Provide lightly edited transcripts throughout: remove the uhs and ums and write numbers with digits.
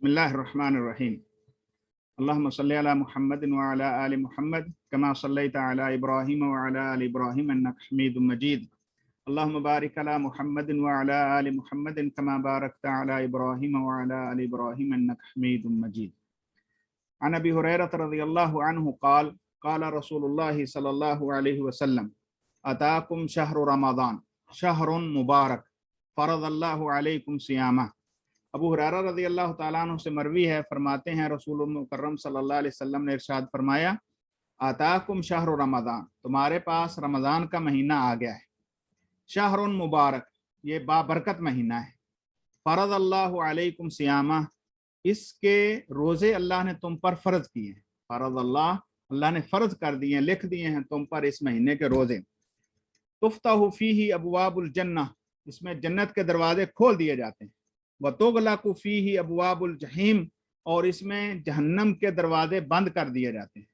बिस्मिल्लाहिर्रहमानिर्रहीम। अल्लाहुम्मा सल्लि अला मुहम्मदिन व अला आलि मुहम्मद कमा सल्लैता अला इब्राहीम व अला आलि इब्राहीम इन्नका हमीदुम मजीद। अल्लाहुम्मा बारिक अला मुहम्मदिन व अला आलि मुहम्मदिन कमा बारकता अला इब्राहीम व अला आलि इब्राहीम इन्नका हमीदुम मजीद। अन अबी हुरैरह रज़ियल्लाहु अन्हु क़ाल क़ाल रसूलुल्लाह सल्लल्लाहु अलैहि वसल्लम अताकुम शहरु रमज़ान शहरुन मुबारक फ़रज़ल्लाहु अलैकुम सियामा। अबू हुरैरा रज़ी अल्लाह तआला अन्हु से मरवी है, फरमाते हैं रसूल मुकर्रम सल्लल्लाहु अलैहि वसल्लम ने इरशाद फरमाया, आताकुम शहर रमज़ान, तुम्हारे पास रमज़ान का महीना आ गया है। शहरुन मुबारक, ये बाबरकत महीना है। फ़रज़ अल्लाहु अलैकुम सियामा, इसके रोज़े अल्लाह ने तुम पर फ़र्ज किए हैं। फ़रज़ अल्लाह ने फ़र्ज कर दिए हैं, लिख दिए हैं तुम पर इस महीने के रोज़े। तुफ़्तहु फ़ीही अबवाबुल जन्नह, इसमें जन्नत के दरवाजे खोल दिए जाते हैं। वतुग़लक़ु फ़ीही अबवाबुल जहीम, और इसमें जहन्नम के दरवाजे बंद कर दिए जाते हैं।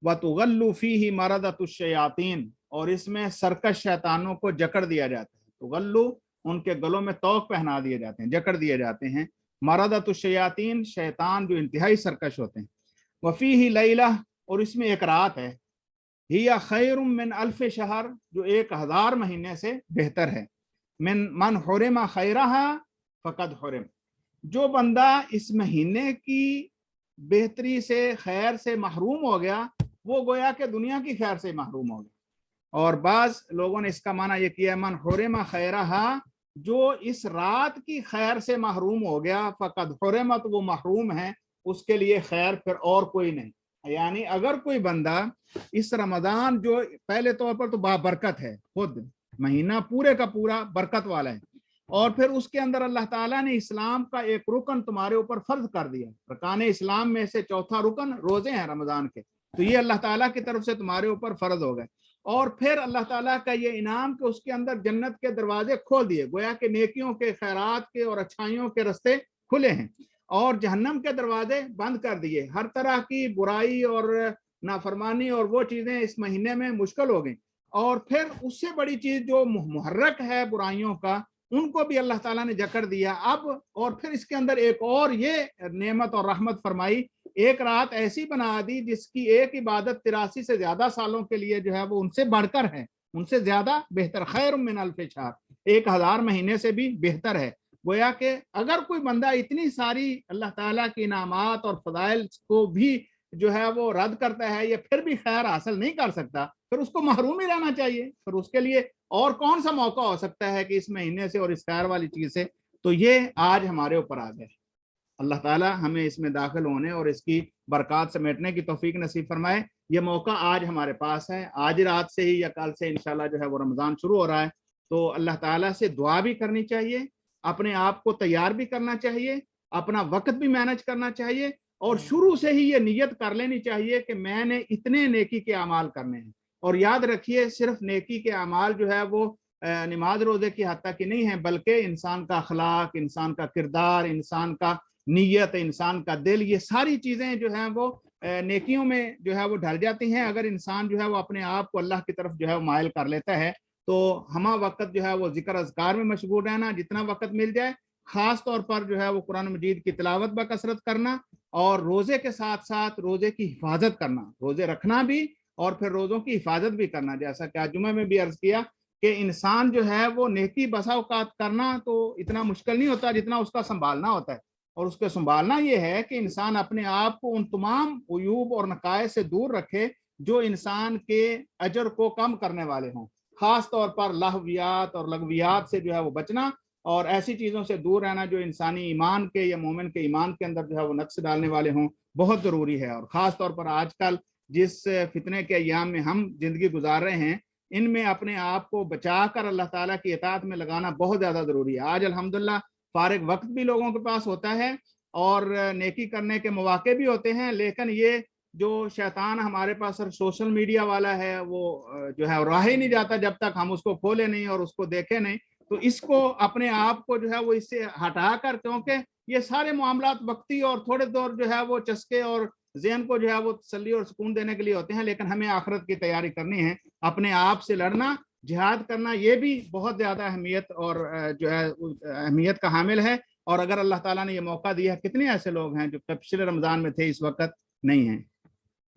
वतुग़ल्लु फ़ीही मरदतुश शयातीन, और इसमें सरकश शैतानों को जकड़ दिया जाता है। तुग़ल्लु, उनके गलों में तोक पहना दिए जाते हैं, जकड़ दिए जाते हैं। मरदतुश शयातीन, शैतान जो इंतहाई सरकश होते हैं। वफ़ीही लैला, और इसमें एक रात है। हिया खैरुम मिन अल्फ़ शहर, जो 1000 महीने से बेहतर है। मन हुरिमा खैरहा फ़क़द हुरिम, जो बंदा इस महीने की बेहतरी से खैर से महरूम हो गया, वो गोया के दुनिया की खैर से महरूम हो गया। और बाज़ लोगों ने इसका माना यह किया, मन हुरिमा खैरहा, जो इस रात की खैर से महरूम हो गया, फ़क़द हुरिमा, तो वो महरूम है, उसके लिए खैर फिर और कोई नहीं। यानी अगर कोई बंदा इस रमज़ान, जो पहले तौर पर तो बाबरकत है, खुद महीना पूरे का पूरा बरकत वाला है, और फिर उसके अंदर अल्लाह ताला ने इस्लाम का एक रुकन तुम्हारे ऊपर फर्ज कर दिया। रकान इस्लाम में से चौथा रुकन रोजे हैं रमज़ान के, तो ये अल्लाह ताला की तरफ से तुम्हारे ऊपर फर्ज हो गए। और फिर अल्लाह ताला का ये इनाम कि उसके अंदर जन्नत के दरवाजे खोल दिए, गोया के नेकियों के, खैरात के और अच्छाइयों के रास्ते खुले हैं, और जहन्नम के दरवाजे बंद कर दिए। हर तरह की बुराई और नाफरमानी और वो चीज़ें इस महीने में मुश्किल हो गई। और फिर उससे बड़ी चीज़ जो मुहर्रक है बुराइयों का, उनको भी अल्लाह ताला ने जकड़ दिया। अब और फिर इसके अंदर एक और ये नेमत और रहमत फरमाई, एक रात ऐसी बना दी जिसकी एक इबादत 83 से ज्यादा सालों के लिए जो है वो उनसे बढ़कर है, उनसे ज्यादा बेहतर। खैर मिन अल्फ़ शहर, 1000 महीने से भी बेहतर है। गोया कि अगर कोई बंदा इतनी सारी अल्लाह ताला की इनामात और फदाइल को भी जो है वो रद्द करता है, या फिर भी खैर हासिल नहीं कर सकता, फिर उसको महरूम ही रहना चाहिए। फिर उसके लिए और कौन सा मौका हो सकता है कि इस महीने से और इस खैर वाली चीज से। तो ये आज हमारे ऊपर आ गए। अल्लाह ताला हमें इसमें दाखिल होने और इसकी बरकत समेटने की तौफीक नसीब फरमाए। ये मौका आज हमारे पास है। आज रात से ही या कल से इंशाल्लाह जो है वो रमज़ान शुरू हो रहा है, तो अल्लाह ताला से दुआ भी करनी चाहिए, अपने आप को तैयार भी करना चाहिए, अपना वक्त भी मैनेज करना चाहिए, और शुरू से ही ये नियत कर लेनी चाहिए कि मैंने इतने नेकी के अमाल करने हैं। और याद रखिए, सिर्फ नेकी के अमाल जो है वो नमाज रोजे की हद तक ही नहीं है, बल्कि इंसान का अखलाक, इंसान का किरदार, इंसान का नीयत, इंसान का दिल, ये सारी चीज़ें जो हैं वो नेकियों में जो है वो ढल जाती हैं। अगर इंसान जो है वो अपने आप को अल्लाह की तरफ जो है वो माइल कर लेता है, तो हमा वक्त जो है वो जिक्र अज़कार में मशगूल रहना, जितना वक्त मिल जाए, ख़ास तौर पर जो है वो कुरान मजीद की तिलावत बकसरत करना, और रोज़े के साथ साथ रोज़े की हिफाजत करना, रोज़े रखना भी और फिर रोज़ों की हिफाजत भी करना। जैसा कि आज जुमे में भी अर्ज़ किया कि इंसान जो है वो नेकी बसा औकात करना तो इतना मुश्किल नहीं होता जितना उसका संभालना होता है। और उसको संभालना ये है कि इंसान अपने आप को उन तमाम उयूब और नकायस से दूर रखे जो इंसान के अजर को कम करने वाले हों। खास तौर पर लहवियात और लगवियात से जो है वो बचना, और ऐसी चीज़ों से दूर रहना जो इंसानी ईमान के या मोमिन के ईमान के अंदर जो है वो नक्स डालने वाले हों, बहुत ज़रूरी है। और ख़ास तौर पर आजकल जिस फितने के अय्याम में हम जिंदगी गुजार रहे हैं, इनमें अपने आप को बचा कर अल्लाह ताला की इताअत में लगाना बहुत ज़्यादा ज़रूरी है। आज अल्हम्दुलिल्लाह फारिग वक्त भी लोगों के पास होता है और नेकी करने के मौके भी होते हैं, लेकिन ये जो शैतान हमारे पास सोशल मीडिया वाला है, वो जो है राह ही नहीं जाता जब तक हम उसको खोले नहीं और उसको देखें नहीं। तो इसको अपने आप को जो है वो इससे हटा कर, क्योंकि ये सारे मामलात वक्ती और थोड़े देर जो है वो चस्के और ज़हन को जो है वो तसल्ली और सुकून देने के लिए होते हैं, लेकिन हमें आखिरत की तैयारी करनी है। अपने आप से लड़ना, जिहाद करना, ये भी बहुत ज़्यादा अहमियत और जो है अहमियत का हामिल है। اور اگر اللہ تعالیٰ نے یہ موقع دیا ہے، کتنے ایسے لوگ ہیں جو پچھلے رمضان میں تھے اس وقت نہیں ہیں،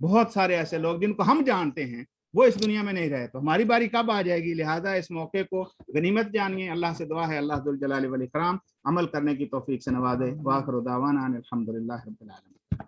بہت سارے ایسے لوگ جن کو ہم جانتے ہیں وہ اس دنیا میں نہیں رہے، تو ہماری باری کب آ جائے گی؟ لہٰذا اس موقع کو غنیمت جانیے۔ اللہ سے دعا ہے اللہ ذوالجلال والاکرام عمل کرنے کی توفیق سے نوازے۔ وآخر دعوانا ان الحمد للہ رب العالمین۔